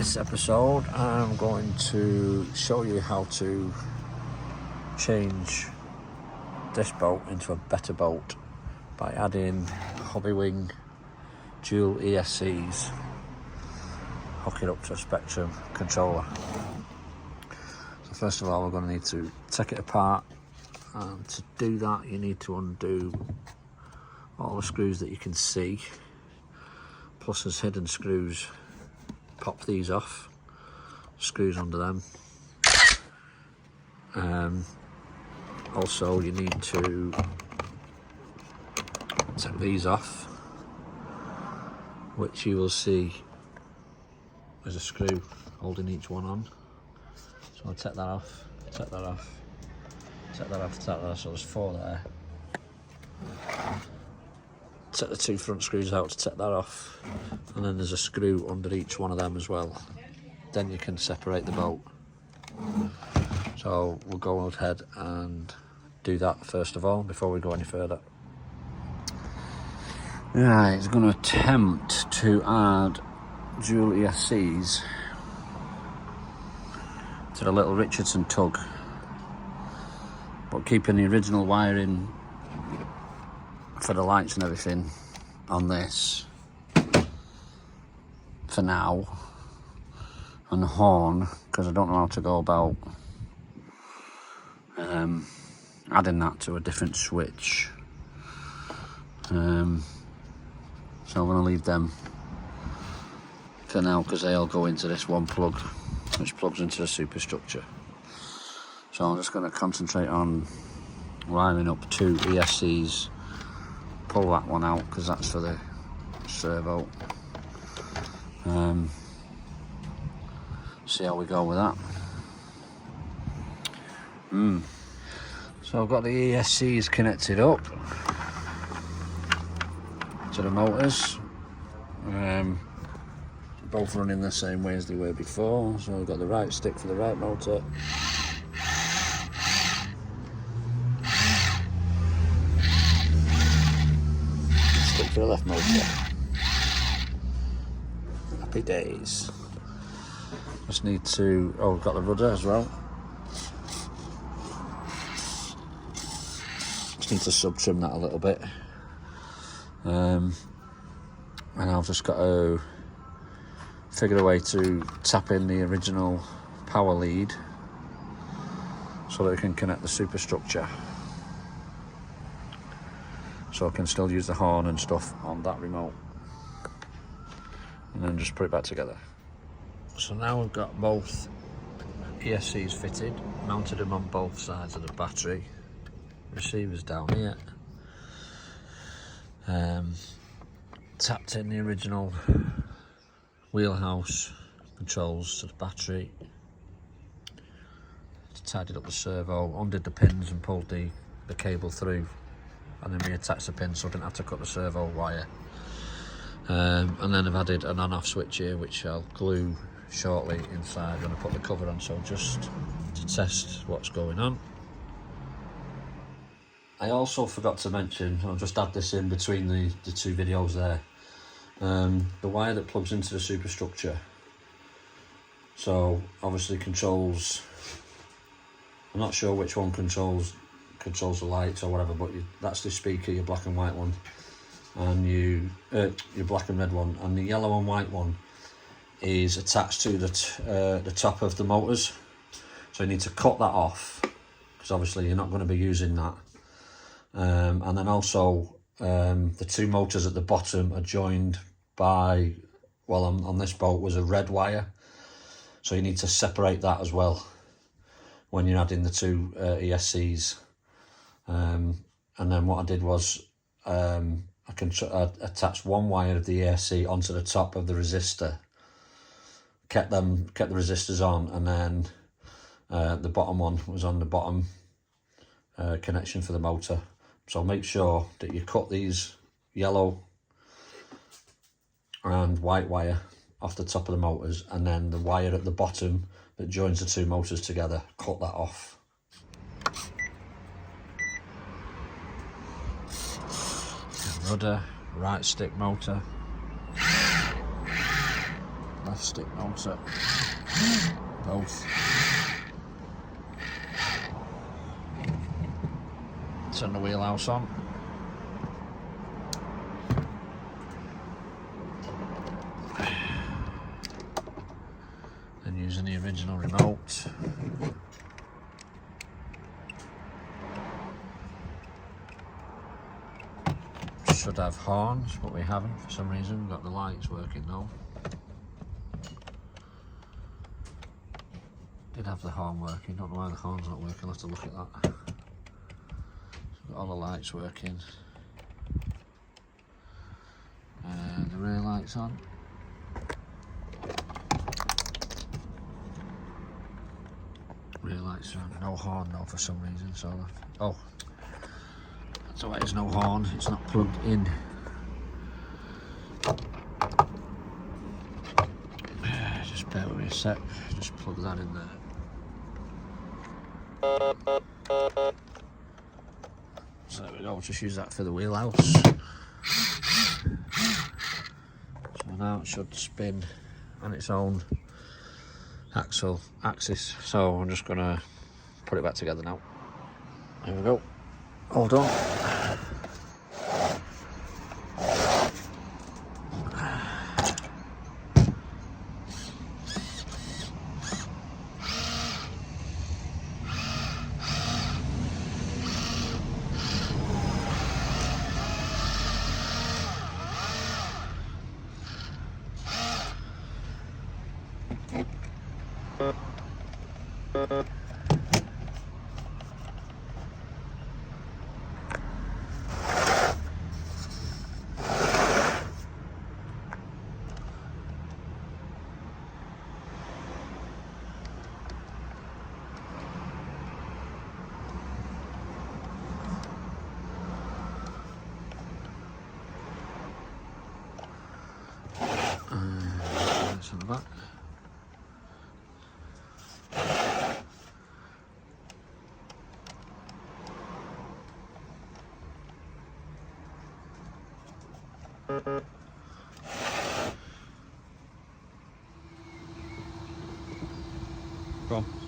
this episode I'm going to show you how to change this boat into a better boat by adding Hobbywing dual ESCs, hook it up to a Spectrum controller. So first of all we're going to need to take it apart, and to do that you need to undo all the screws that you can see, plus there's hidden screws. Pop these off, screws under them. Also you need to take these off, which you will see there's a screw holding each one on. So I'll take that off, take that off, take that off, take that off, so there's 4 there. Take the 2 front screws out to take that off, and then there's a screw under each one of them as well. Then you can separate the boat. So we'll go ahead and do that first of all before we go any further. Right, it's going to attempt to add dual ESCs to the little Richardson tug, but keeping the original wiring for the lights and everything on this for now, and the horn, because I don't know how to go about adding that to a different switch. So I'm going to leave them for now because they all go into this one plug which plugs into the superstructure. So I'm just going to concentrate on wiring up 2 ESCs. Pull that one out because that's for the servo. See how we go with that. So I've got the ESCs connected up to the motors, both running the same way as they were before. So I've got the right stick for the right motor, for the left motor. Happy days. Just need to, we've got the rudder as well. Just need to sub-trim that a little bit. And I've just got to figure a way to tap in the original power lead so that we can connect the superstructure, so I can still use the horn and stuff on that remote, and then just put it back together. So now we've got both ESCs fitted, mounted them on both sides of the battery, receivers down here, tapped in the original wheelhouse controls to the battery, tidied up the servo, undid the pins and pulled the cable through, and then reattach the pin so I didn't have to cut the servo wire. And then I've added an on-off switch here which I'll glue shortly inside when I put the cover on, so just to test what's going on. I also forgot to mention, I'll just add this in between the 2 videos there, the wire that plugs into the superstructure. So obviously controls, I'm not sure which one controls the lights or whatever, but that's the speaker, your black and white one, and your black and red one, and the yellow and white one is attached to the top of the motors. So you need to cut that off because obviously you're not going to be using that. And then also the 2 motors at the bottom are joined by, well, on this boat was a red wire, so you need to separate that as well when you're adding the 2 ESCs. And then what I did was I attached one wire of the ESC onto the top of the resistor, kept the resistors on, and then the bottom one was on the bottom connection for the motor. So make sure that you cut these yellow and white wire off the top of the motors, and then the wire at the bottom that joins the 2 motors together, cut that off. Rudder, right stick motor, stick motor, both. Turn the wheelhouse on. Then using the original remote. Should have horns, but we haven't for some reason. We've got the lights working though. Did have the horn working, don't know why the horn's not working, I'll have to look at that. So got all the lights working. And the rear lights on. Rear lights are on, no horn though for some reason, so oh. So there's no horn, it's not plugged in. Just bear with me a sec, just plug that in there. So there we go, just use that for the wheelhouse. So now it should spin on its own axis. So I'm just gonna put it back together now. There we go. All done. On the back. Go on.